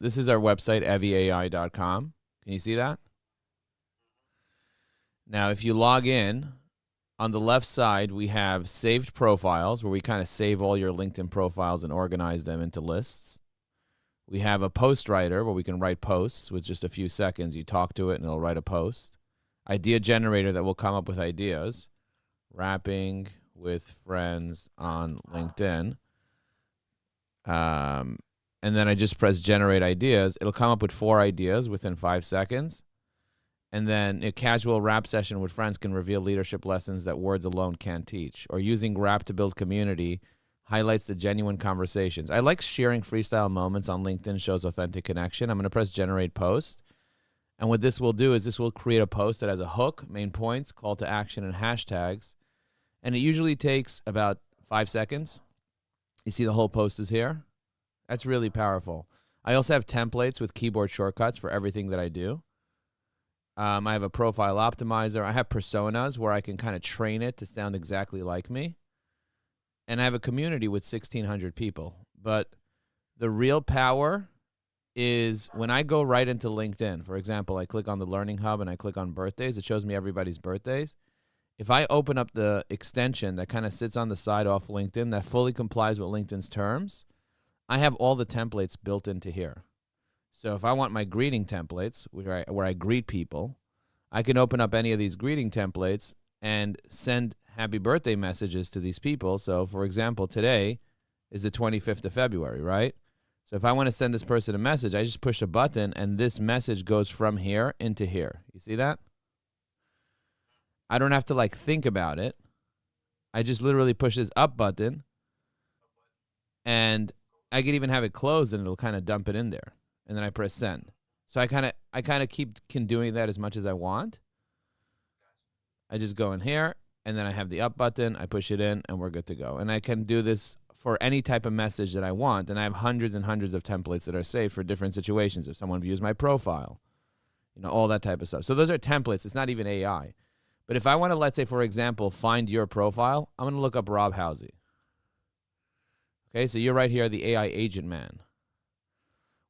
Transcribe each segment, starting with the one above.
this is our website, eviai.com. Can you see that? Now, if you log in, on the left side, we have saved profiles, where we kind of save all your LinkedIn profiles and organize them into lists. We have a post writer, where we can write posts with just a few seconds. You talk to it, and it'll write a post. Idea generator that will come up with ideas. Rapping with friends on LinkedIn. And then I just press generate ideas. It'll come up with 4 ideas within 5 seconds. And then a casual rap session with friends can reveal leadership lessons that words alone can't teach. Or using rap to build community highlights the genuine conversations. I like sharing freestyle moments on LinkedIn, shows authentic connection. I'm going to press generate post. And what this will do is this will create a post that has a hook, main points, call to action, and hashtags. And it usually takes about 5 seconds. You see the whole post is here? That's really powerful. I also have templates with keyboard shortcuts for everything that I do. I have a profile optimizer. I have personas where I can kind of train it to sound exactly like me. And I have a community with 1,600 people. But the real power is when I go right into LinkedIn. For example, I click on the Learning Hub and I click on birthdays. It shows me everybody's birthdays. If I open up the extension that kind of sits on the side off LinkedIn that fully complies with LinkedIn's terms, I have all the templates built into here. So if I want my greeting templates, where I greet people, I can open up any of these greeting templates and send happy birthday messages to these people. So, for example, today is the 25th of February, right? So if I want to send this person a message, I just push a button, and this message goes from here into here. You see that? I don't have to, think about it. I just literally push this up button, and I could even have it closed, and it'll kind of dump it in there. And then I press send. So I kind of can doing that as much as I want. I just go in here, and then I have the up button. I push it in, and we're good to go. And I can do this for any type of message that I want. And I have hundreds and hundreds of templates that are saved for different situations. If someone views my profile, all that type of stuff. So those are templates. It's not even AI. But if I want to, let's say, for example, find your profile, I'm going to look up Rob Housey. Okay, so you're right here, the AI agent man.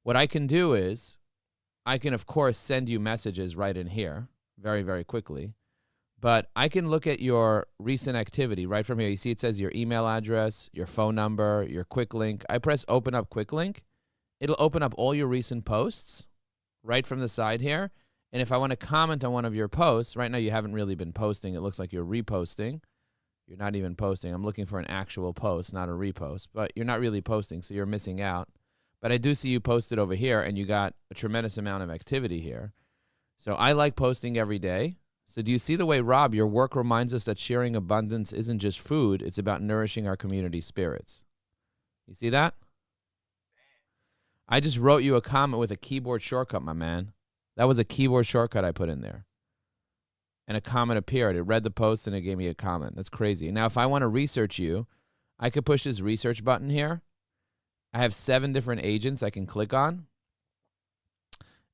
What I can do is I can, of course, send you messages right in here very, very quickly. But I can look at your recent activity right from here. You see it says your email address, your phone number, your quick link. I press open up quick link. It'll open up all your recent posts right from the side here. And if I want to comment on one of your posts, right now you haven't really been posting. It looks like you're reposting. You're not even posting. I'm looking for an actual post, not a repost. But you're not really posting, so you're missing out. But I do see you posted over here, and you got a tremendous amount of activity here. So I like posting every day. So do you see the way, Rob, your work reminds us that sharing abundance isn't just food, it's about nourishing our community spirits. You see that? I just wrote you a comment with a keyboard shortcut, my man. That was a keyboard shortcut I put in there. And a comment appeared. It read the post, and it gave me a comment. That's crazy. Now, if I want to research you, I could push this research button here. I have 7 different agents I can click on,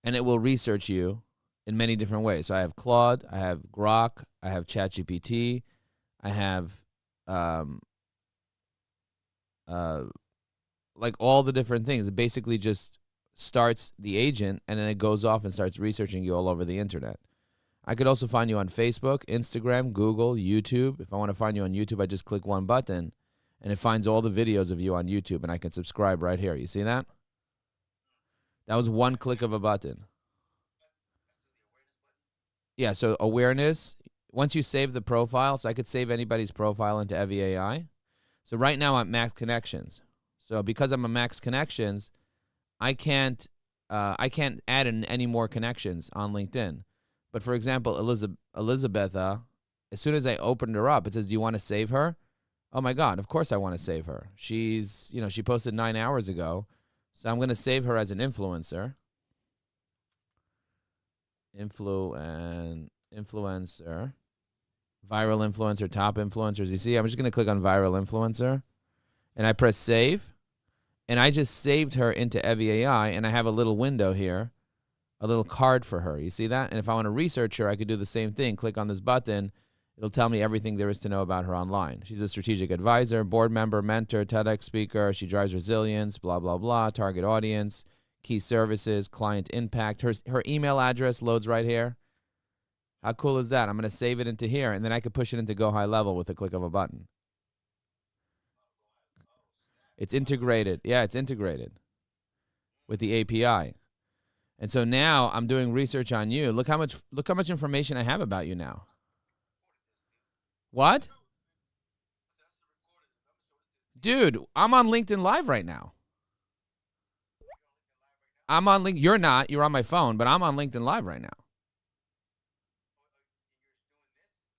and it will research you in many different ways. So I have Claude, I have Grok, I have ChatGPT, I have all the different things. It basically just starts the agent, and then it goes off and starts researching you all over the internet. I could also find you on Facebook, Instagram, Google, YouTube. If I want to find you on YouTube, I just click one button, and it finds all the videos of you on YouTube, and I can subscribe right here. You see that? That was one click of a button. Yeah, so awareness, once you save the profile, so I could save anybody's profile into Evie AI. So right now I'm max connections. So because I'm a max connections, I can't add in any more connections on LinkedIn. But for example, Elizabeth, as soon as I opened her up, it says, do you want to save her? Oh my God, of course I want to save her. She's, she posted 9 hours ago. So I'm going to save her as an influencer. Influencer, viral influencer, top influencers. You see, I'm just going to click on viral influencer, and I press save, and I just saved her into Evie AI, and I have a little window here, a little card for her. You see that? And if I want to research her, I could do the same thing. Click on this button. It'll tell me everything there is to know about her online. She's a strategic advisor, board member, mentor, TEDx speaker. She drives resilience, blah, blah, blah, target audience, key services, client impact. Her email address loads right here. How cool is that? I'm going to save it into here, and then I could push it into Go High Level with a click of a button. It's integrated. Yeah, it's integrated with the API. And so now I'm doing research on you. Look how much information I have about you now. What? Dude, I'm on LinkedIn Live right now. I'm on LinkedIn. You're not. You're on my phone, but I'm on LinkedIn Live right now.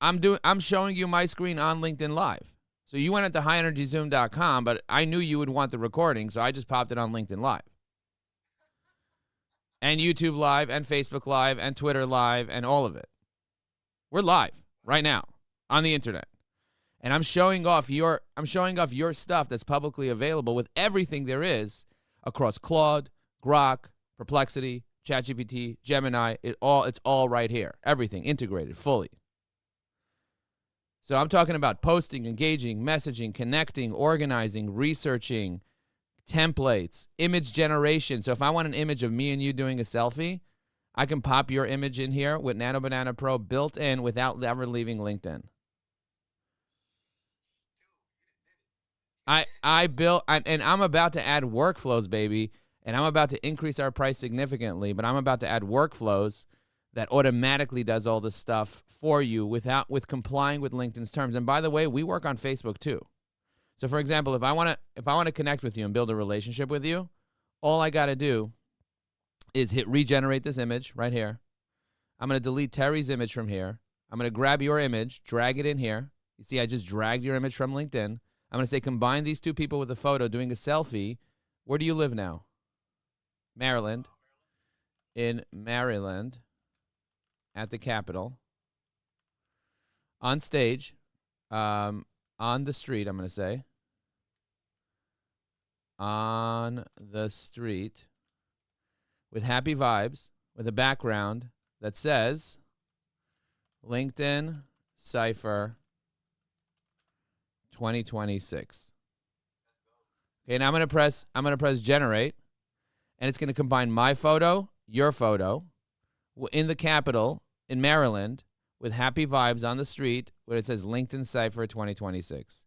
I'm showing you my screen on LinkedIn Live. So you went into highenergyzoom.com, but I knew you would want the recording, so I just popped it on LinkedIn Live. And YouTube Live, and Facebook Live, and Twitter Live, and all of it. We're live right now on the internet. And I'm showing off your stuff that's publicly available with everything there is across Claude, Grok, Perplexity, ChatGPT, Gemini. It's all right here. Everything integrated fully. So I'm talking about posting, engaging, messaging, connecting, organizing, researching, templates, image generation. So if I want an image of me and you doing a selfie, I can pop your image in here with Nano Banana Pro built in without ever leaving LinkedIn. I built, and I'm about to add workflows, baby, and I'm about to increase our price significantly, but I'm about to add workflows that automatically does all this stuff for you with complying with LinkedIn's terms. And by the way, we work on Facebook too. So for example, if I want to connect with you and build a relationship with you, all I got to do is hit regenerate this image right here. I'm going to delete Terry's image from here. I'm going to grab your image, drag it in here. You see, I just dragged your image from LinkedIn. I'm going to say combine these two people with a photo doing a selfie. Where do you live now? Maryland. In Maryland. At the Capitol, on stage, on the street, I'm going to say, on the street, with happy vibes, with a background that says, LinkedIn Cypher 2026. Okay, now I'm going to press generate, and it's going to combine my photo, your photo, in the Capitol in Maryland with happy vibes on the street where it says LinkedIn Cypher 2026.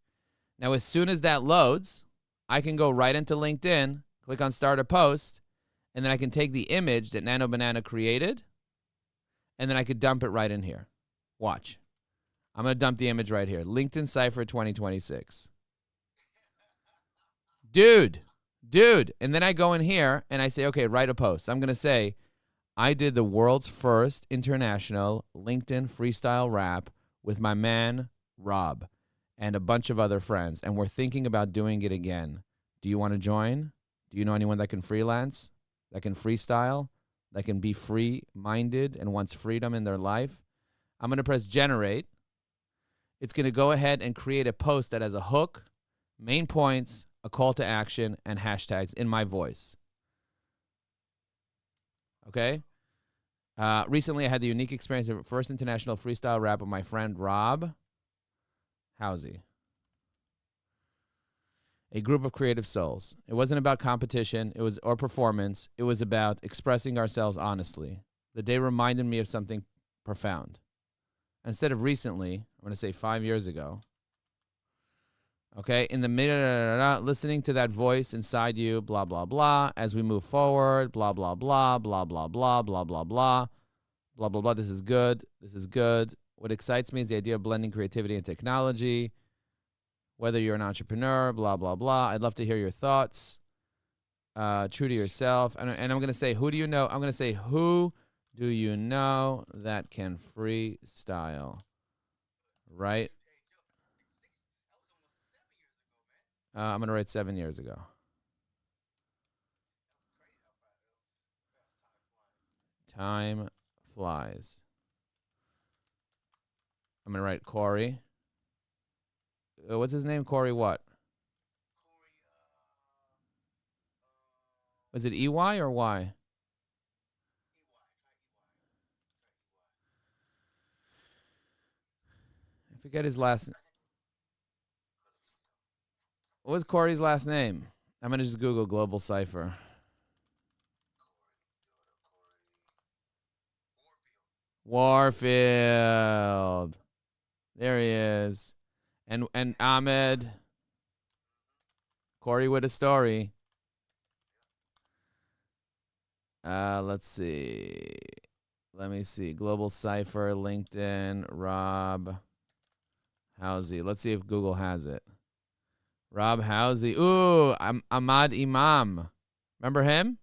Now, as soon as that loads, I can go right into LinkedIn, click on Start a Post, and then I can take the image that Nano Banana created, and then I could dump it right in here. Watch. I'm going to dump the image right here. LinkedIn Cypher 2026. Dude. And then I go in here, and I say, okay, write a post. I'm going to say, I did the world's first international LinkedIn freestyle rap with my man, Rob, and a bunch of other friends, and we're thinking about doing it again. Do you want to join? Do you know anyone that can freelance, that can freestyle, that can be free-minded and wants freedom in their life? I'm going to press generate. It's going to go ahead and create a post that has a hook, main points, a call to action, and hashtags in my voice. Okay? Recently, I had the unique experience of first international freestyle rap with my friend Rob Housey. A group of creative souls. It wasn't about competition or performance. It was about expressing ourselves honestly. The day reminded me of something profound. Instead of recently, I'm going to say 5 years ago. Okay, in the middle, listening to that voice inside you, blah, blah, blah, as we move forward, blah, blah, blah, blah, blah, blah, blah, blah, blah, blah, blah, blah, this is good, this is good. What excites me is the idea of blending creativity and technology, whether you're an entrepreneur, blah, blah, blah. I'd love to hear your thoughts, true to yourself. And I'm going to say, who do you know? I'm going to say, who do you know that can freestyle, right? I'm going to write 7 years ago. Time flies. I'm going to write Corey. What's his name? Corey what? Was it EY or Y? I forget his last name. What was Corey's last name? I'm going to just Google Global Cypher. Warfield. There he is. And Ahmed. Corey with a story. Let's see. Let me see. Global Cipher, LinkedIn, Rob Housey. Let's see if Google has it. Rob Housey. Ooh, Ahmad Imam. Remember him?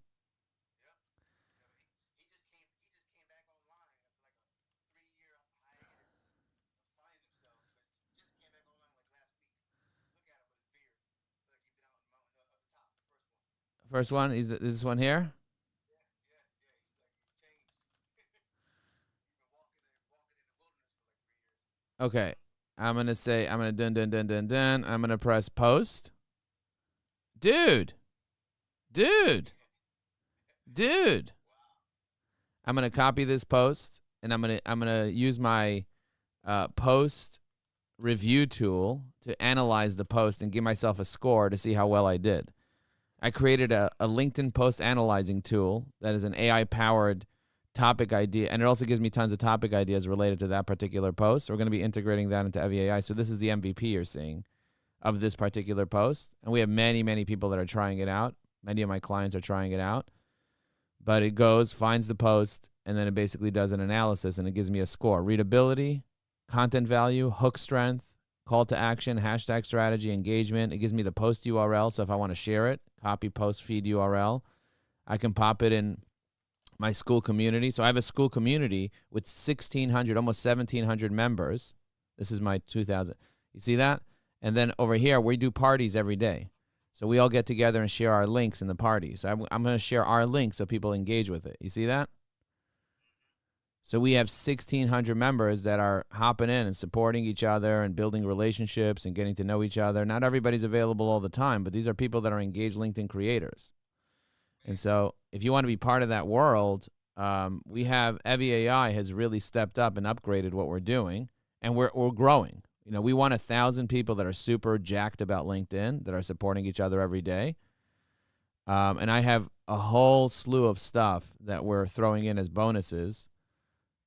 First one. Is this one here? Okay. I'm going to dun. I'm going to press post. Dude. I'm going to copy this post and I'm going to use my post review tool to analyze the post and give myself a score to see how well I did. I created a LinkedIn post analyzing tool that is an AI-powered topic idea, and it also gives me tons of topic ideas related to that particular post. So we're going to be integrating that into EviAI. So this is the MVP you're seeing of this particular post, and we have many, many people that are trying it out. Many of my clients are trying it out, but it goes, finds the post, and then it basically does an analysis, and it gives me a score. Readability, content value, hook strength, call to action, hashtag strategy, engagement. It gives me the post URL, so if I want to share it, copy post feed URL, I can pop it in my school community. So I have a school community with 1,600, almost 1,700 members. This is my 2,000. You see that? And then over here, we do parties every day. So we all get together and share our links in the parties. So I'm going to share our links so people engage with it. You see that? So we have 1,600 members that are hopping in and supporting each other and building relationships and getting to know each other. Not everybody's available all the time, but these are people that are engaged LinkedIn creators. And so if you want to be part of that world, we have EviAI has really stepped up and upgraded what we're doing, and we're growing. You know, we want 1,000 people that are super jacked about LinkedIn, that are supporting each other every day. And I have a whole slew of stuff that we're throwing in as bonuses.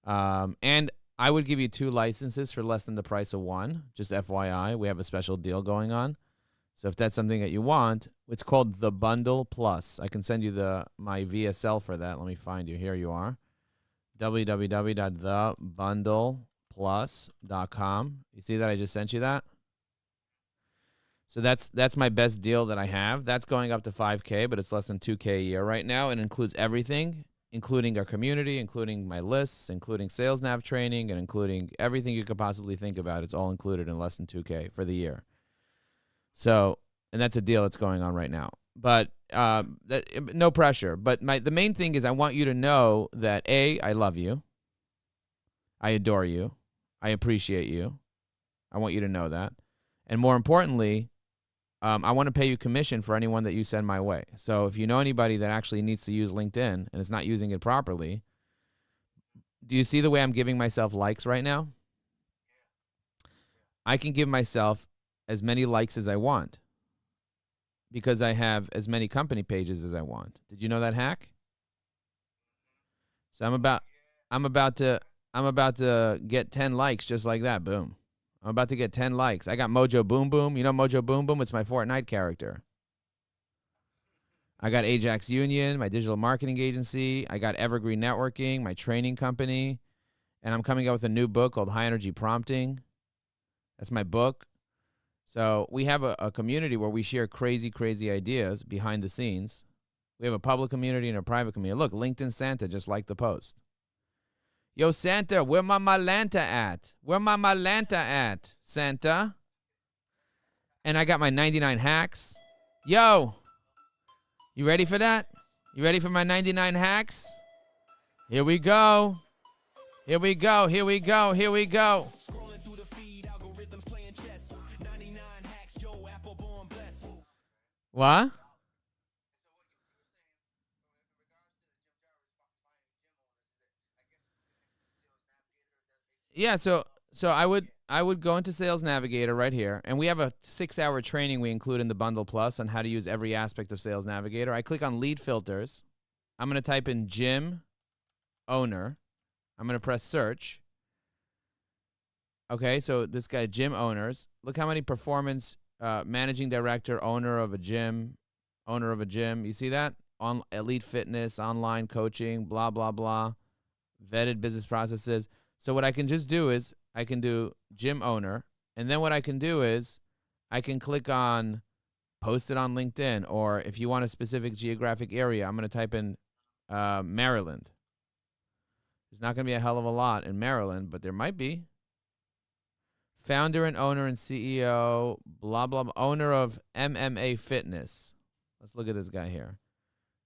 And I would give you 2 licenses for less than the price of 1. Just FYI, we have a special deal going on. So if that's something that you want, it's called the Bundle Plus. I can send you my VSL for that. Let me find you. Here you are. www.thebundleplus.com. You see that I just sent you that? So that's my best deal that I have. That's going up to $5K, but it's less than $2K a year right now. It includes everything, including our community, including my lists, including sales nav training, and including everything you could possibly think about. It's all included in less than $2K for the year. So, and that's a deal that's going on right now. But no pressure. But the main thing is I want you to know that, A, I love you. I adore you. I appreciate you. I want you to know that. And more importantly, I want to pay you commission for anyone that you send my way. So if you know anybody that actually needs to use LinkedIn and is not using it properly, do you see the way I'm giving myself likes right now? I can give myself as many likes as I want because I have as many company pages as I want. Did you know that hack? So I'm about to get 10 likes just like that. Boom. I'm about to get 10 likes. I got Mojo Boom Boom. You know Mojo Boom Boom? It's my Fortnite character. I got Ajax Union, my digital marketing agency. I got Evergreen Networking, my training company. And I'm coming out with a new book called High Energy Prompting. That's my book. So we have a community where we share crazy, crazy ideas behind the scenes. We have a public community and a private community. Look, LinkedIn Santa just liked the post. Yo, Santa, where my Malanta at? Where my Malanta at, Santa? And I got my 99 hacks. Yo, you ready for that? You ready for my 99 hacks? Here we go. Here we go. Here we go. Here we go. What? Yeah, so I would go into Sales Navigator right here, and we have a 6-hour training we include in the Bundle Plus on how to use every aspect of Sales Navigator. I click on lead filters. I'm going to type in gym owner. I'm going to press search. Okay, so this guy, gym owners. Look how many performance, managing director, owner of a gym. You see that? On elite fitness, online coaching, blah, blah, blah. Vetted business processes. So what I can just do is I can do gym owner. And then what I can do is I can click on post it on LinkedIn. Or if you want a specific geographic area, I'm going to type in Maryland. There's not going to be a hell of a lot in Maryland, but there might be. Founder and owner and CEO, blah, blah, blah, owner of MMA Fitness. Let's look at this guy here.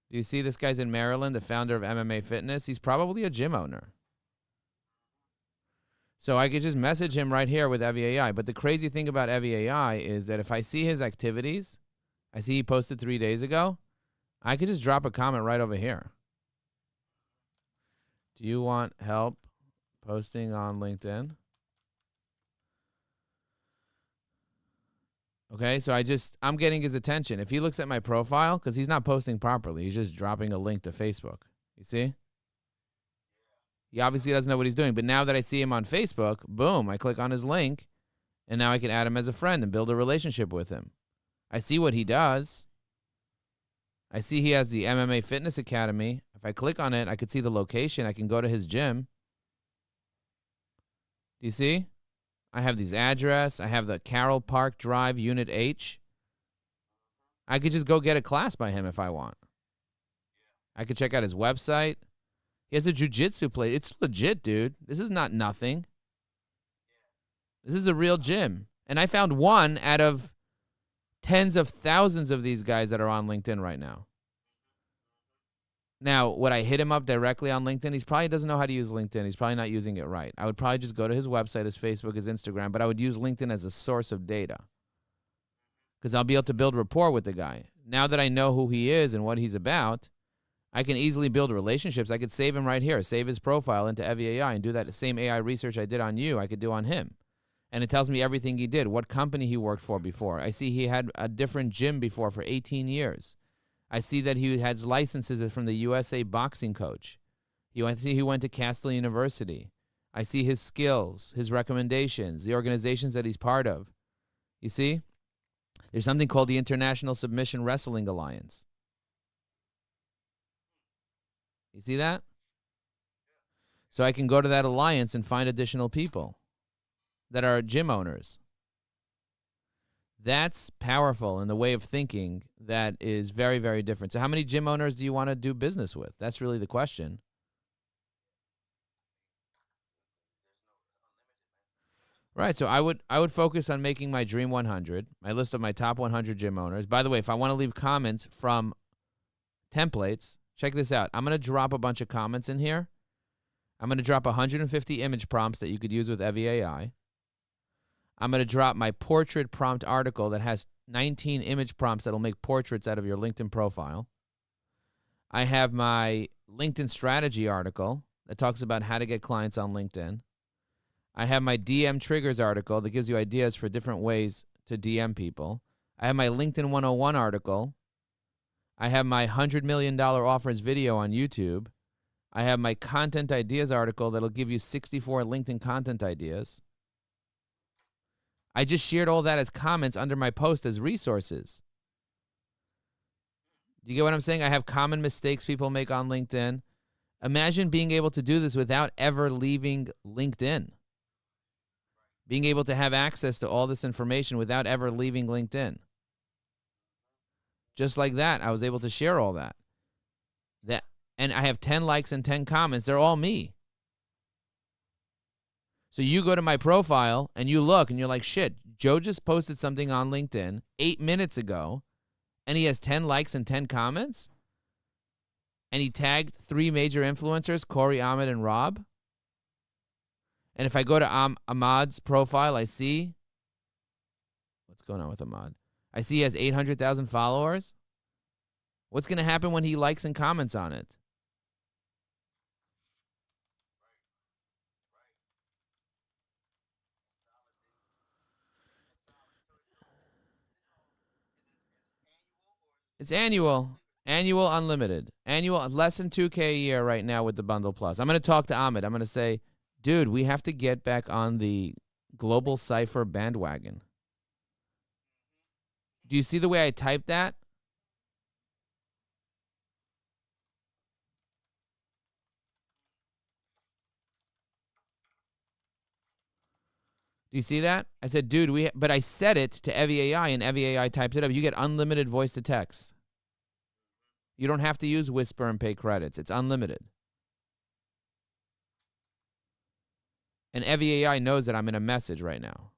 Do you see this guy's in Maryland, the founder of MMA Fitness? He's probably a gym owner. So I could just message him right here with Evie AI. But the crazy thing about Evie AI is that if I see his activities, I see he posted 3 days ago, I could just drop a comment right over here. Do you want help posting on LinkedIn? Okay, so I'm getting his attention. If he looks at my profile, because he's not posting properly, he's just dropping a link to Facebook. You see? He obviously doesn't know what he's doing. But now that I see him on Facebook, boom, I click on his link, and now I can add him as a friend and build a relationship with him. I see what he does. I see he has the MMA Fitness Academy. If I click on it, I could see the location. I can go to his gym. Do you see? I have his address. I have the Carroll Park Drive, Unit H. I could just go get a class by him if I want. I could check out his website. He has a jiu-jitsu place. It's legit, dude. This is not nothing. This is a real gym. And I found one out of tens of thousands of these guys that are on LinkedIn right now. Now, would I hit him up directly on LinkedIn? He probably doesn't know how to use LinkedIn. He's probably not using it right. I would probably just go to his website, his Facebook, his Instagram, but I would use LinkedIn as a source of data because I'll be able to build rapport with the guy. Now that I know who he is and what he's about, I can easily build relationships. I could save him right here, save his profile into Evie AI and do that same AI research I did on you, I could do on him. And it tells me everything he did, what company he worked for before. I see he had a different gym before for 18 years. I see that he has licenses from the USA boxing coach. He went to Castle University. I see his skills, his recommendations, the organizations that he's part of. You see? There's something called the International Submission Wrestling Alliance. You see that? So I can go to that alliance and find additional people that are gym owners. That's powerful in the way of thinking that is very, very different. So how many gym owners do you want to do business with? That's really the question. Right, so I would focus on making my Dream 100, my list of my top 100 gym owners. By the way, if I want to leave comments from templates, check this out. I'm going to drop a bunch of comments in here. I'm going to drop 150 image prompts that you could use with Evie AI. I'm going to drop my portrait prompt article that has 19 image prompts that will make portraits out of your LinkedIn profile. I have my LinkedIn strategy article that talks about how to get clients on LinkedIn. I have my DM triggers article that gives you ideas for different ways to DM people. I have my LinkedIn 101 article. I have my $100 million offers video on YouTube. I have my content ideas article that'll give you 64 LinkedIn content ideas. I just shared all that as comments under my post as resources. Do you get what I'm saying? I have common mistakes people make on LinkedIn. Imagine being able to do this without ever leaving LinkedIn. Being able to have access to all this information without ever leaving LinkedIn. Just like that, I was able to share all that. And I have 10 likes and 10 comments. They're all me. So you go to my profile and you look and you're like, shit, Joe just posted something on LinkedIn 8 minutes ago and he has 10 likes and 10 comments? And he tagged 3 major influencers, Corey, Ahmed, and Rob? And if I go to Ahmad's profile, I see, what's going on with Ahmad? I see he has 800,000 followers. What's going to happen when he likes and comments on it? It's annual. Annual unlimited. Annual less than 2K a year right now with the Bundle Plus. I'm going to talk to Ahmed. I'm going to say, dude, we have to get back on the Global Cipher bandwagon. Do you see the way I typed that? Do you see that? I said, dude, but I said it to Evie AI, and Evie AI typed it up. You get unlimited voice to text. You don't have to use Whisper and pay credits. It's unlimited. And Evie AI knows that I'm in a message right now.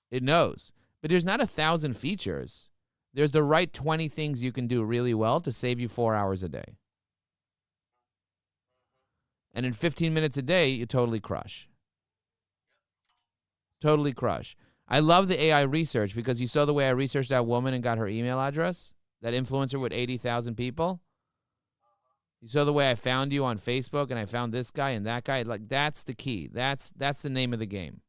It knows. But there's not 1,000 features. There's the right 20 things you can do really well to save you 4 hours a day. And in 15 minutes a day, you totally crush. Totally crush. I love the AI research because you saw the way I researched that woman and got her email address, that influencer with 80,000 people. You saw the way I found you on Facebook and I found this guy and that guy. Like, that's the key. That's the name of the game.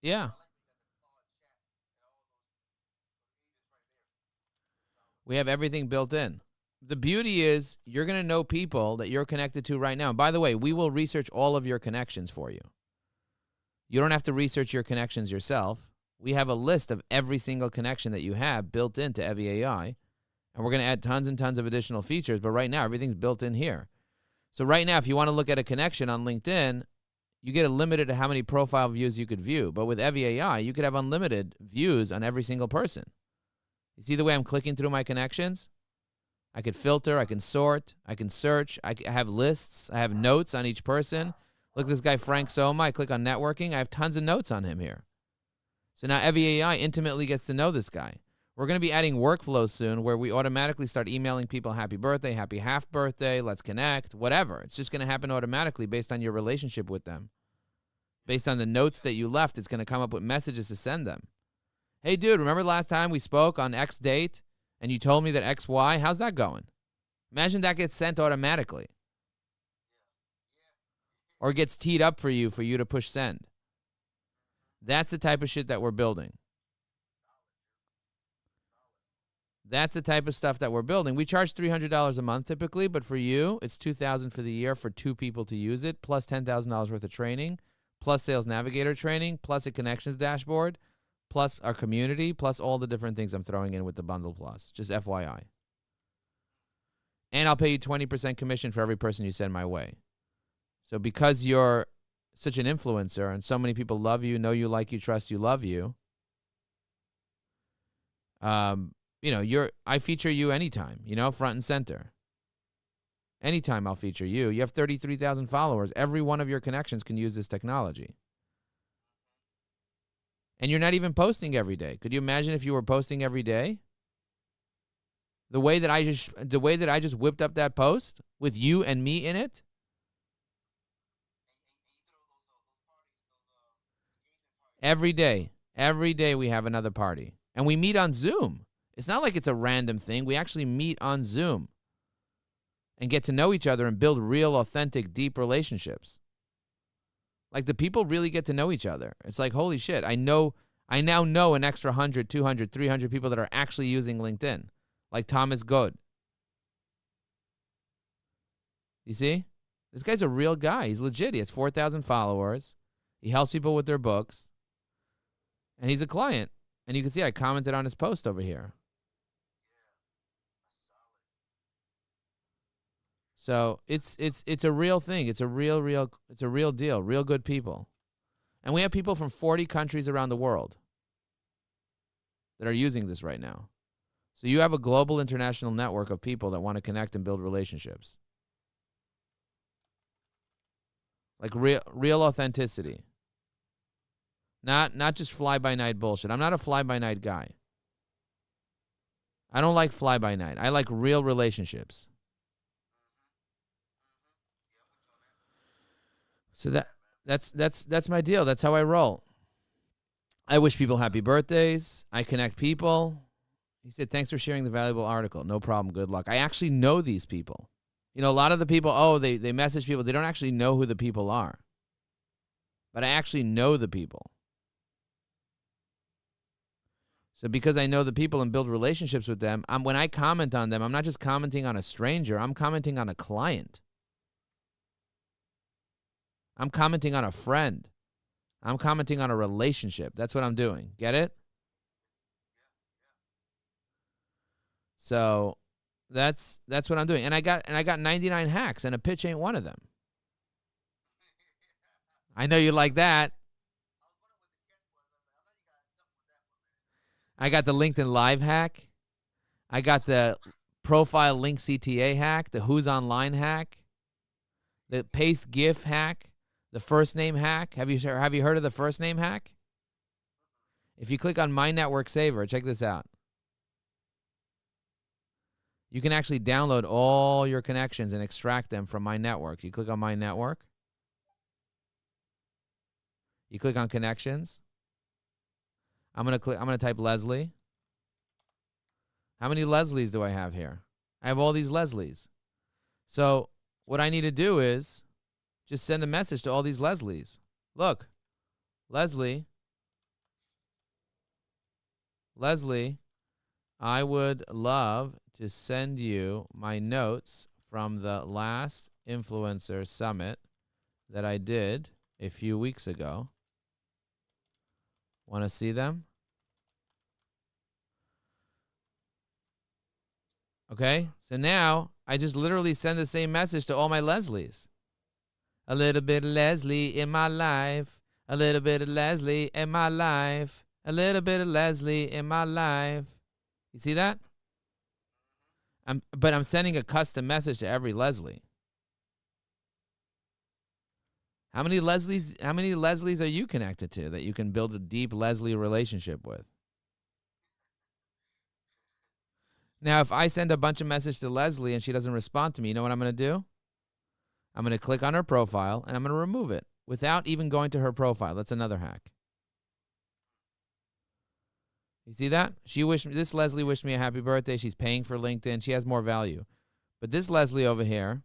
Yeah. We have everything built in. The beauty is you're going to know people that you're connected to right now. And by the way, we will research all of your connections for you. You don't have to research your connections yourself. We have a list of every single connection that you have built into Evie AI, and we're going to add tons and tons of additional features, but right now everything's built in here. So right now, if you want to look at a connection on LinkedIn, you get limited to how many profile views you could view. But with Evie AI, you could have unlimited views on every single person. You see the way I'm clicking through my connections? I could filter, I can sort, I can search, I have lists, I have notes on each person. Look at this guy, Frank Soma. I click on networking. I have tons of notes on him here. So now Evie AI intimately gets to know this guy. We're going to be adding workflows soon where we automatically start emailing people happy birthday, happy half birthday, let's connect, whatever. It's just going to happen automatically based on your relationship with them. Based on the notes that you left, it's going to come up with messages to send them. Hey, dude, remember last time we spoke on X date and you told me that XY? How's that going? Imagine that gets sent automatically. Or gets teed up for you to push send. That's the type of shit that we're building. That's the type of stuff that we're building. We charge $300 a month typically, but for you, it's $2,000 for the year for 2 people to use it, plus $10,000 worth of training, plus Sales Navigator training, plus a connections dashboard, plus our community, plus all the different things I'm throwing in with the Bundle Plus. Just FYI. And I'll pay you 20% commission for every person you send my way. So because you're such an influencer and so many people love you, know you, like you, trust you, love you, I feature you anytime, front and center. Anytime I'll feature you. You have 33,000 followers. Every one of your connections can use this technology. And you're not even posting every day. Could you imagine if you were posting every day? The way that I just whipped up that post with you and me in it. Every day we have another party. And we meet on Zoom. It's not like it's a random thing. We actually meet on Zoom and get to know each other and build real, authentic, deep relationships. Like the people really get to know each other. It's like, holy shit, I now know an extra 100, 200, 300 people that are actually using LinkedIn. Like Thomas Good. You see? This guy's a real guy. He's legit. He has 4,000 followers. He helps people with their books. And he's a client. And you can see I commented on his post over here. So it's a real thing. It's a real deal. Real good people. And we have people from 40 countries around the world that are using this right now. So you have a global international network of people that want to connect and build relationships. Like real authenticity. Not just fly-by-night bullshit. I'm not a fly-by-night guy. I don't like fly-by-night. I like real relationships. So that's my deal. That's how I roll. I wish people happy birthdays. I connect people. He said, thanks for sharing the valuable article. No problem. Good luck. I actually know these people. You know, a lot of the people, they message people. They don't actually know who the people are. But I actually know the people. So because I know the people and build relationships with them, when I comment on them, I'm not just commenting on a stranger. I'm commenting on a client. I'm commenting on a friend. I'm commenting on a relationship. That's what I'm doing. Get it? So that's what I'm doing. And I got 99 hacks, and a pitch ain't one of them. I know you like that. I got the LinkedIn Live hack. I got the profile link CTA hack, the Who's Online hack, the paste GIF hack, the first name hack. Have you heard of the first name hack? If you click on My Network Saver, check this out. You can actually download all your connections and extract them from My Network. You click on My Network. You click on connections. I'm gonna type Leslie. How many Leslies do I have here? I have all these Leslies. So what I need to do is just send a message to all these Leslies. Look, Leslie, I would love to send you my notes from the last influencer summit that I did a few weeks ago. Want to see them? Okay, so now I just literally send the same message to all my Leslies. A little bit of Leslie in my life. A little bit of Leslie in my life. A little bit of Leslie in my life. You see that? But I'm sending a custom message to every Leslie. How many Leslies are you connected to that you can build a deep Leslie relationship with? Now, if I send a bunch of messages to Leslie and she doesn't respond to me, you know what I'm going to do? I'm going to click on her profile and I'm going to remove it without even going to her profile. That's another hack. You see that? This Leslie wished me a happy birthday. She's paying for LinkedIn. She has more value. But this Leslie over here,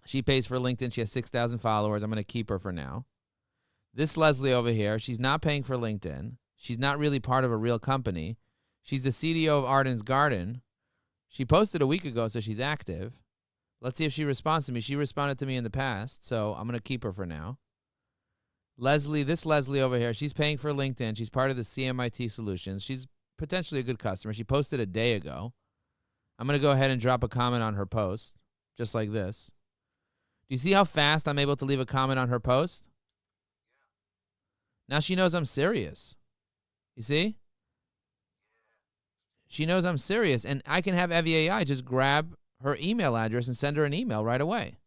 she pays for LinkedIn. She has 6,000 followers. I'm going to keep her for now. This Leslie over here, she's not paying for LinkedIn. She's not really part of a real company. She's the CDO of Arden's Garden. She posted a week ago, so she's active. Let's see if she responds to me. She responded to me in the past, so I'm going to keep her for now. This Leslie over here, she's paying for LinkedIn. She's part of the CMIT Solutions. She's potentially a good customer. She posted a day ago. I'm going to go ahead and drop a comment on her post, just like this. Do you see how fast I'm able to leave a comment on her post? Now she knows I'm serious. You see? She knows I'm serious, and I can have Evie AI just grab her email address and send her an email right away.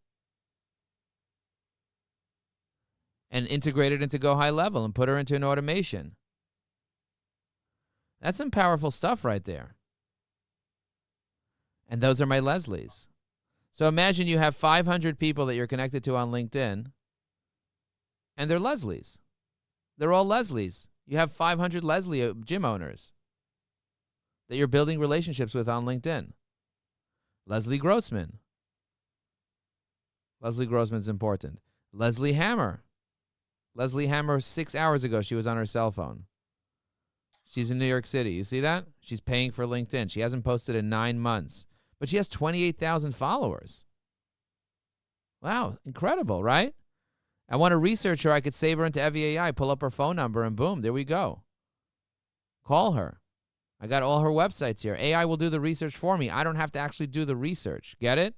And integrate it into Go High Level and put her into an automation. That's some powerful stuff right there. And those are my Leslies. So imagine you have 500 people that you're connected to on LinkedIn, and they're Leslies. They're all Leslies. You have 500 Leslie gym owners that you're building relationships with on LinkedIn. Leslie Grossman. Leslie Grossman's important. Leslie Hammer. Leslie Hammer, 6 hours ago, she was on her cell phone. She's in New York City. You see that? She's paying for LinkedIn. She hasn't posted in 9 months, but she has 28,000 followers. Wow, incredible, right? I want to research her. I could save her into Evie AI, pull up her phone number, and boom, there we go. Call her. I got all her websites here. AI will do the research for me. I don't have to actually do the research. Get it?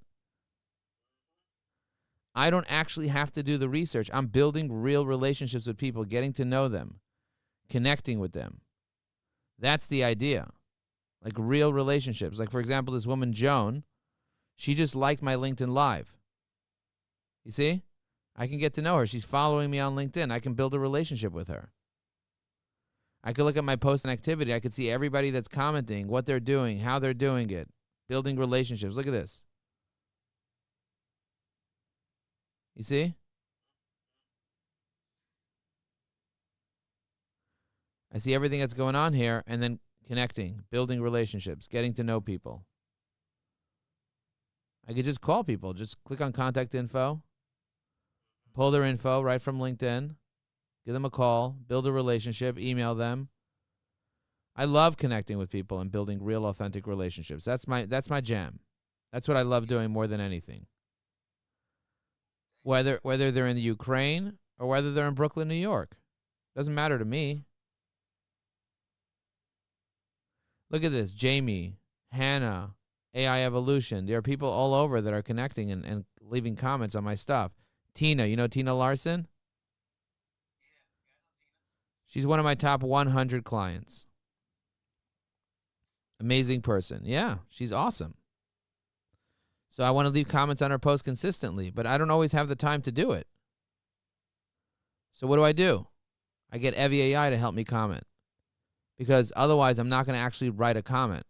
I don't actually have to do the research. I'm building real relationships with people, getting to know them, connecting with them. That's the idea. Like real relationships. Like, for example, this woman, Joan, she just liked my LinkedIn Live. You see? I can get to know her. She's following me on LinkedIn. I can build a relationship with her. I could look at my post and activity. I could see everybody that's commenting, what they're doing, how they're doing it, building relationships. Look at this. You see? I see everything that's going on here, and then connecting, building relationships, getting to know people. I could just call people. Just click on contact info, pull their info right from LinkedIn, give them a call, build a relationship, email them. I love connecting with people and building real, authentic relationships. That's my jam. That's what I love doing more than anything. Whether they're in the Ukraine or whether they're in Brooklyn, New York, doesn't matter to me. Look at this, Jamie, Hannah, AI Evolution. There are people all over that are connecting and leaving comments on my stuff. Tina, you know Tina Larson? She's one of my top 100 clients. Amazing person. Yeah, she's awesome. So I want to leave comments on her post consistently, but I don't always have the time to do it. So what do? I get Evie AI to help me comment, because otherwise I'm not going to actually write a comment.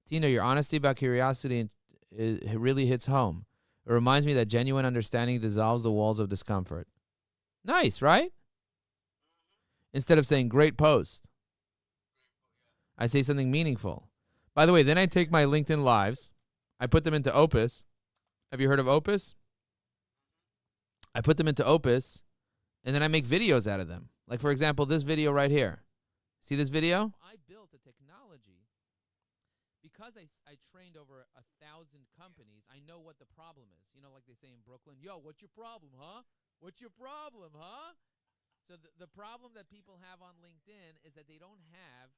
Tina, your honesty about curiosity it really hits home. It reminds me that genuine understanding dissolves the walls of discomfort. Nice, right? Instead of saying great post, I say something meaningful. By the way, then I take my LinkedIn Lives, I put them into Opus. Have you heard of Opus? I put them into Opus, and then I make videos out of them. Like, for example, this video right here. See this video? I built a technology because I trained over 1,000 companies. I know what the problem is. You know, like they say in Brooklyn, yo, what's your problem, huh? What's your problem, huh? So the problem that people have on LinkedIn is that they don't have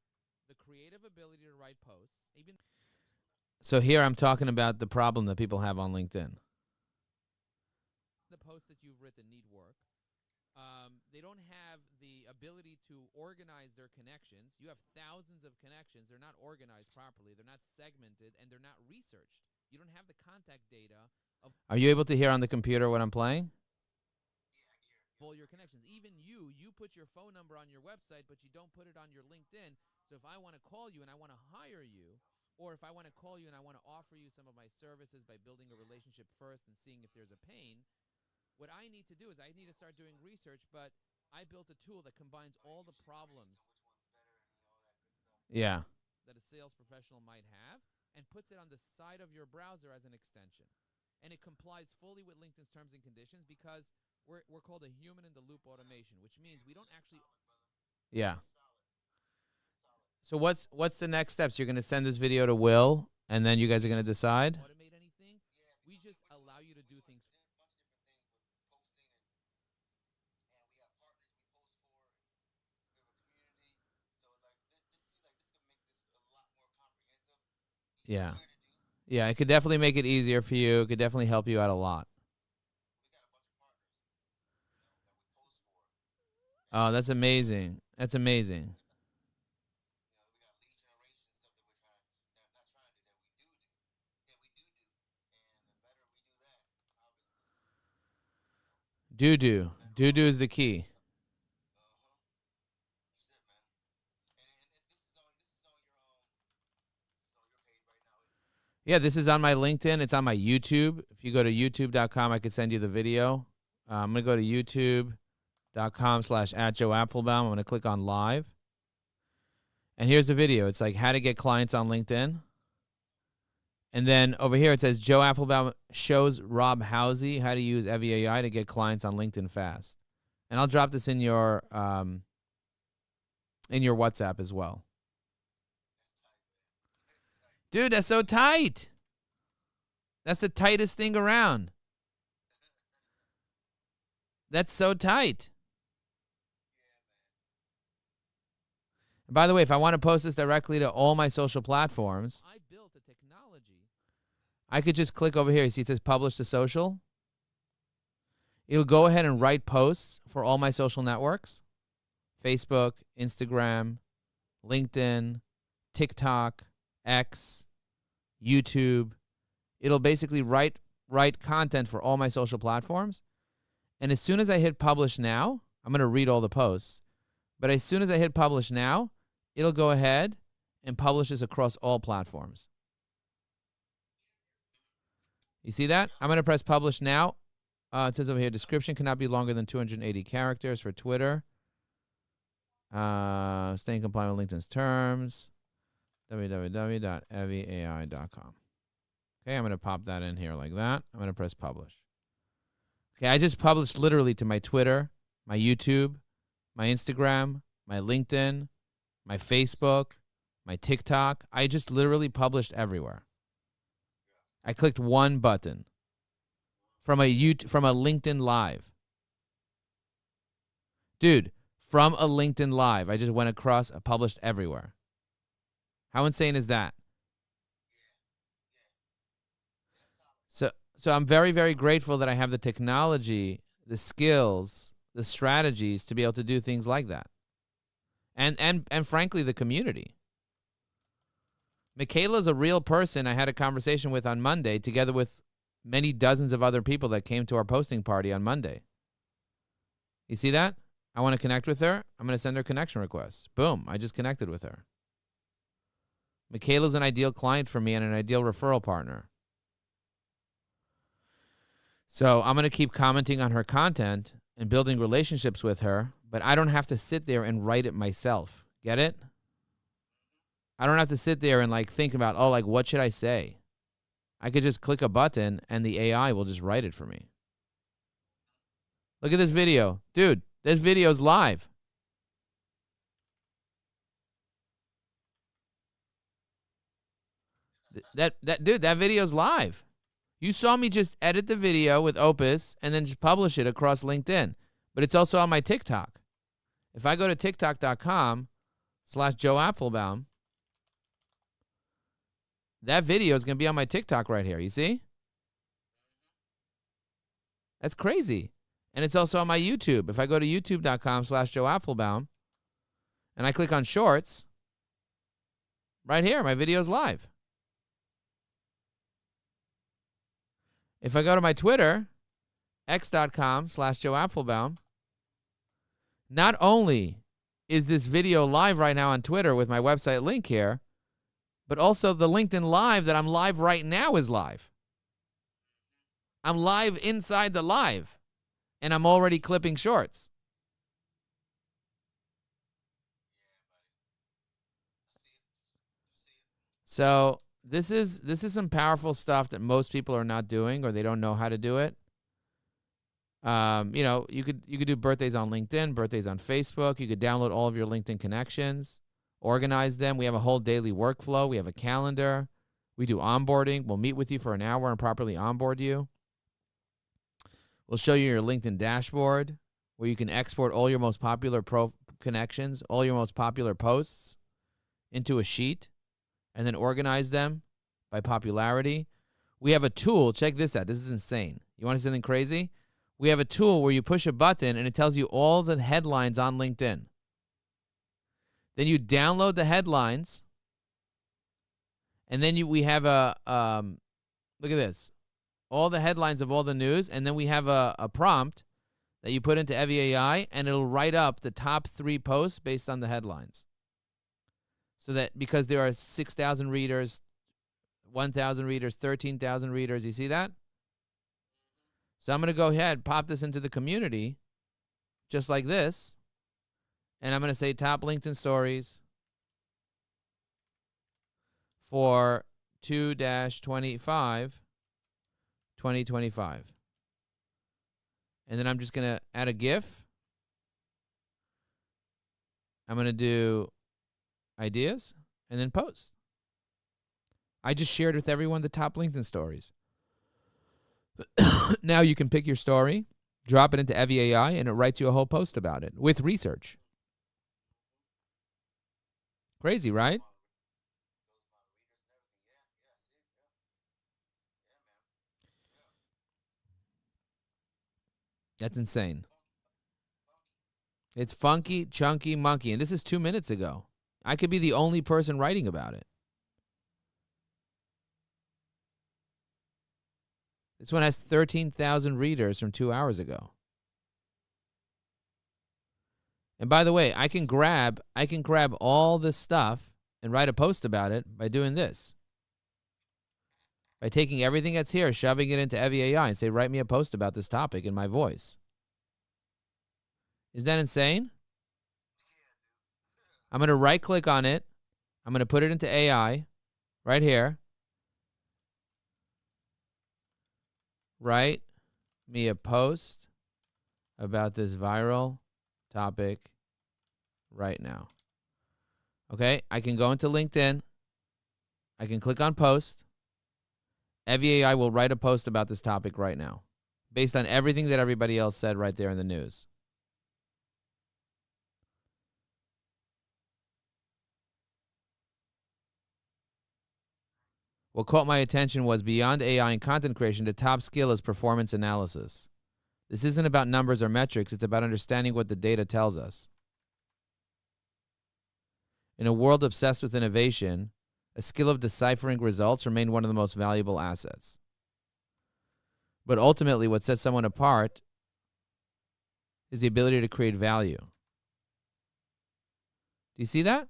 the creative ability to write posts. So here I'm talking about the problem that people have on LinkedIn. The posts that you've written need work. They don't have the ability to organize their connections. You have thousands of connections. They're not organized properly. They're not segmented, and they're not researched. You don't have the contact data. Are you able to hear on the computer what I'm playing? All your connections. Even you put your phone number on your website, but you don't put it on your LinkedIn. So if I want to call you and I want to hire you, or if I want to call you and I want to offer you some of my services by building a relationship first and seeing if there's a pain, what I need to do is I need to start doing research, but I built a tool that combines all the problems that a sales professional might have and puts it on the side of your browser as an extension. And it complies fully with LinkedIn's terms and conditions because we're called a human-in-the-loop automation, which means we don't actually... Yeah. So what's the next steps? You're going to send this video to Will, and then you guys are going to decide? Automate anything? We just allow you to do things. Yeah. Yeah, it could definitely make it easier for you. It could definitely help you out a lot. Oh, that's amazing. That's amazing. Do-do. Do-do is the key. Yeah, this is on my LinkedIn. It's on my YouTube. If you go to youtube.com, I could send you the video. I'm going to go to youtube.com/@JoeApplebaum. I'm going to click on live. And here's the video. It's like how to get clients on LinkedIn. And then over here it says Joe Applebaum shows Rob Housey how to use Evie AI to get clients on LinkedIn fast. And I'll drop this in your WhatsApp as well. Dude, that's so tight. That's the tightest thing around. That's so tight. And by the way, if I want to post this directly to all my social platforms, I built a technology. I could just click over here. You see it says publish to social. It'll go ahead and write posts for all my social networks. Facebook, Instagram, LinkedIn, TikTok, X, YouTube. It'll basically write content for all my social platforms. And as soon as I hit publish now, I'm going to read all the posts. But as soon as I hit publish now, it'll go ahead and publish this across all platforms. You see that? I'm going to press publish now. It says over here, description cannot be longer than 280 characters for Twitter. Staying compliant with LinkedIn's terms. www.evieai.com. Okay, I'm going to pop that in here like that. I'm going to press publish. Okay, I just published literally to my Twitter, my YouTube, my Instagram, my LinkedIn, my Facebook, my TikTok. I just literally published everywhere. I clicked one button from a LinkedIn Live. Dude, from a LinkedIn Live, I just went across, published everywhere. How insane is that? So I'm very, very grateful that I have the technology, the skills, the strategies to be able to do things like that. And frankly, the community. Michaela's a real person I had a conversation with on Monday, together with many dozens of other people that came to our posting party on Monday. You see that? I want to connect with her. I'm going to send her connection request. Boom, I just connected with her. Michaela's an ideal client for me and an ideal referral partner. So I'm going to keep commenting on her content and building relationships with her, but I don't have to sit there and write it myself. Get it? I don't have to sit there and think about, what should I say? I could just click a button and the AI will just write it for me. Look at this video. Dude, this video's live. That video's live. You saw me just edit the video with Opus and then just publish it across LinkedIn. But it's also on my TikTok. If I go to tiktok.com/Joe Apfelbaum, that video is going to be on my TikTok right here. You see? That's crazy. And it's also on my YouTube. If I go to youtube.com/Joe Apfelbaum and I click on Shorts, right here, my video's live. If I go to my Twitter, x.com/Joe Apfelbaum, not only is this video live right now on Twitter with my website link here, but also the LinkedIn Live that I'm live right now is live. I'm live inside the live, and I'm already clipping shorts. So this is some powerful stuff that most people are not doing, or they don't know how to do it. You could do birthdays on LinkedIn, birthdays on Facebook. You could download all of your LinkedIn connections, organize them. We have a whole daily workflow. We have a calendar. We do onboarding. We'll meet with you for an hour and properly onboard you. We'll show you your LinkedIn dashboard where you can export all your most popular connections, all your most popular posts into a sheet, and then organize them by popularity. We have a tool. Check this out. This is insane. You want something crazy? We have a tool where you push a button and it tells you all the headlines on LinkedIn. Then you download the headlines, and then we have a look at this, all the headlines of all the news, and then we have a prompt that you put into Evie AI, and it'll write up the top 3 posts based on the headlines. So that because there are 6,000 readers, 1,000 readers, 13,000 readers, you see that? So I'm going to go ahead, pop this into the community, just like this, and I'm going to say top LinkedIn stories for 2-25, 2025. And then I'm just going to add a GIF. I'm going to do ideas and then post. I just shared with everyone the top LinkedIn stories. Now you can pick your story, drop it into Evie AI, and it writes you a whole post about it with research. Crazy, right? That's insane. It's funky, chunky, monkey. And this is 2 minutes ago. I could be the only person writing about it. This one has 13,000 readers from 2 hours ago. And by the way, I can grab all this stuff and write a post about it by doing this. By taking everything that's here, shoving it into Evie AI and say, write me a post about this topic in my voice. Is that insane? I'm going to right-click on it. I'm going to put it into AI right here. Write me a post about this viral topic right now. Okay, I can go into LinkedIn. I can click on post. Evie AI will write a post about this topic right now, based on everything that everybody else said right there in the news. What caught my attention was beyond AI and content creation, the top skill is performance analysis. This isn't about numbers or metrics. It's about understanding what the data tells us. In a world obsessed with innovation, a skill of deciphering results remains one of the most valuable assets. But ultimately, what sets someone apart is the ability to create value. Do you see that?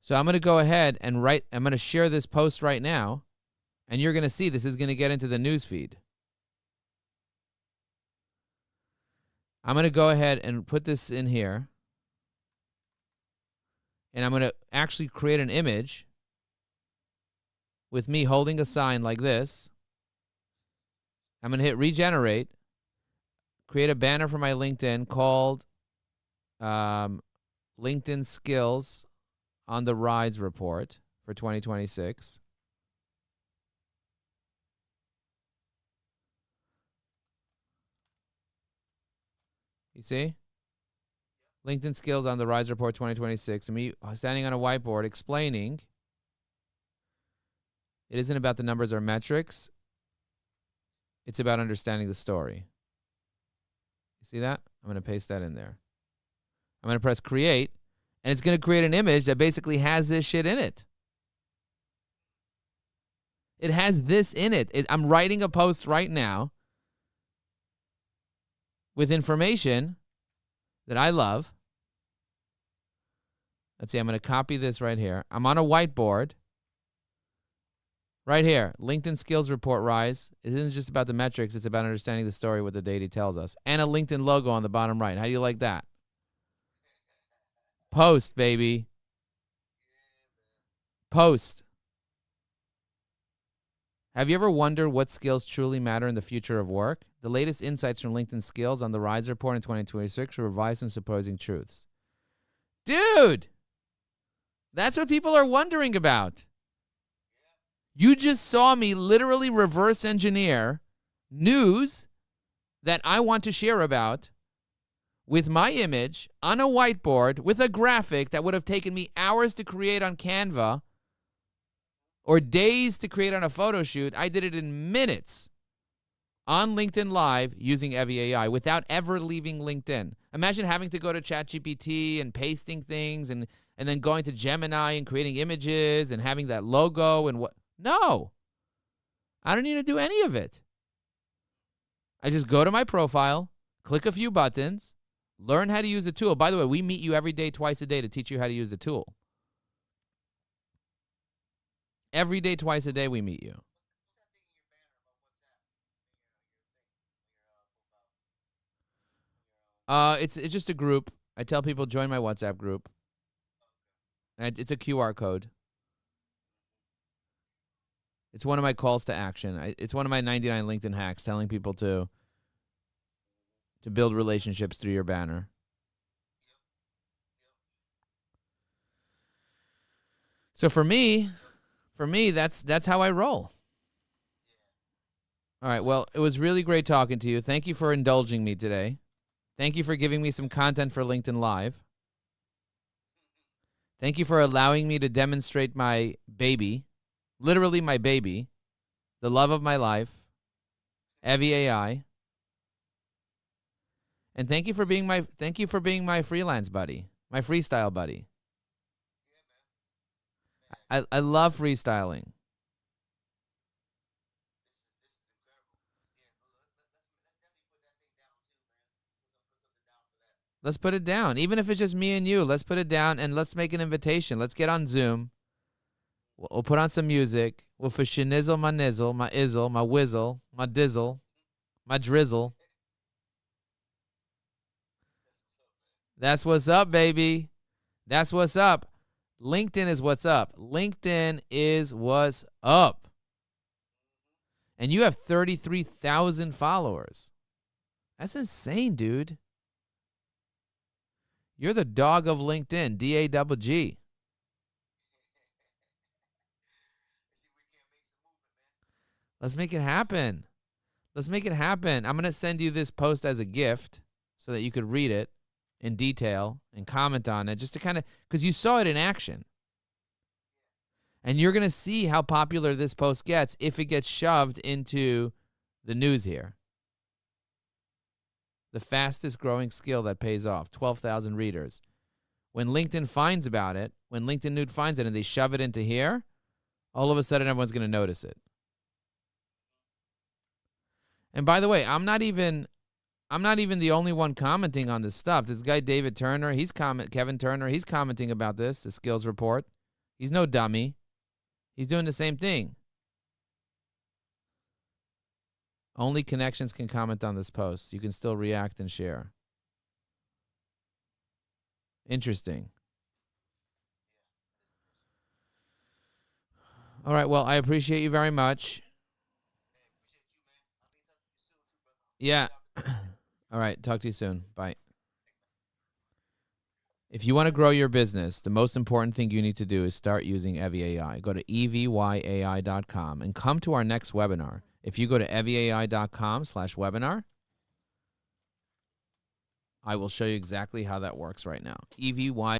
So I'm going to go ahead and I'm going to share this post right now, and you're going to see this is going to get into the news feed. I'm going to go ahead and put this in here, and I'm going to actually create an image with me holding a sign like this. I'm going to hit regenerate, create a banner for my LinkedIn called LinkedIn Skills on the Rise Report for 2026. You see? LinkedIn Skills on the Rise Report 2026. And me standing on a whiteboard explaining it isn't about the numbers or metrics. It's about understanding the story. You see that? I'm going to paste that in there. I'm going to press create, and it's going to create an image that basically has this shit in it. It has this in it. I'm writing a post right now with information that I love. Let's see, I'm going to copy this right here. I'm on a whiteboard. Right here, LinkedIn Skills Report Rise. It isn't just about the metrics. It's about understanding the story, what the data tells us. And a LinkedIn logo on the bottom right. How do you like that? Post, baby. Post. Have you ever wondered what skills truly matter in the future of work? The latest insights from LinkedIn Skills on the Rise Report in 2026 revise some surprising truths. Dude, that's what people are wondering about. You just saw me literally reverse engineer news that I want to share about with my image on a whiteboard with a graphic that would have taken me hours to create on Canva or days to create on a photo shoot. I did it in minutes on LinkedIn Live using Evie AI without ever leaving LinkedIn. Imagine having to go to ChatGPT and pasting things and then going to Gemini and creating images and having that logo and what. No, I don't need to do any of it. I just go to my profile, click a few buttons, learn how to use the tool. By the way, we meet you every day, twice a day to teach you how to use the tool. Every day, twice a day, we meet you. It's just a group. I tell people join my WhatsApp group. And it's a QR code. It's one of my calls to action. It's one of my 99 LinkedIn hacks, telling people to build relationships through your banner. So for me, that's how I roll. All right, well, it was really great talking to you. Thank you for indulging me today. Thank you for giving me some content for LinkedIn Live. Thank you for allowing me to demonstrate my baby, literally my baby, the love of my life, Evie AI. And thank you for being my freelance buddy, my freestyle buddy. I love freestyling. Let's put it down. Even if it's just me and you, let's put it down and let's make an invitation. Let's get on Zoom. We'll put on some music. We'll for shinizzle, my nizzle, my izzle, my whizzle, my dizzle, my drizzle. That's what's up, baby. That's what's up. LinkedIn is what's up. LinkedIn is what's up. And you have 33,000 followers. That's insane, dude. You're the dog of LinkedIn, DAGG. Let's make it happen. Let's make it happen. I'm going to send you this post as a gift so that you could read it in detail and comment on it, just to kind of, because you saw it in action. And you're going to see how popular this post gets if it gets shoved into the news here. The fastest growing skill that pays off, 12,000 readers. When LinkedIn finds about it, when LinkedIn Nude finds it and they shove it into here, all of a sudden everyone's going to notice it. And by the way, I'm not even the only one commenting on this stuff. This guy David Turner, Kevin Turner, he's commenting about this, the skills report. He's no dummy. He's doing the same thing. Only connections can comment on this post. You can still react and share. Interesting. All right, well, I appreciate you very much. Yeah. All right, talk to you soon. Bye. If you want to grow your business, the most important thing you need to do is start using EvyAI. Go to EVYAI.com and come to our next webinar. If you go to EvyAI.com/webinar, I will show you exactly how that works right now. EVY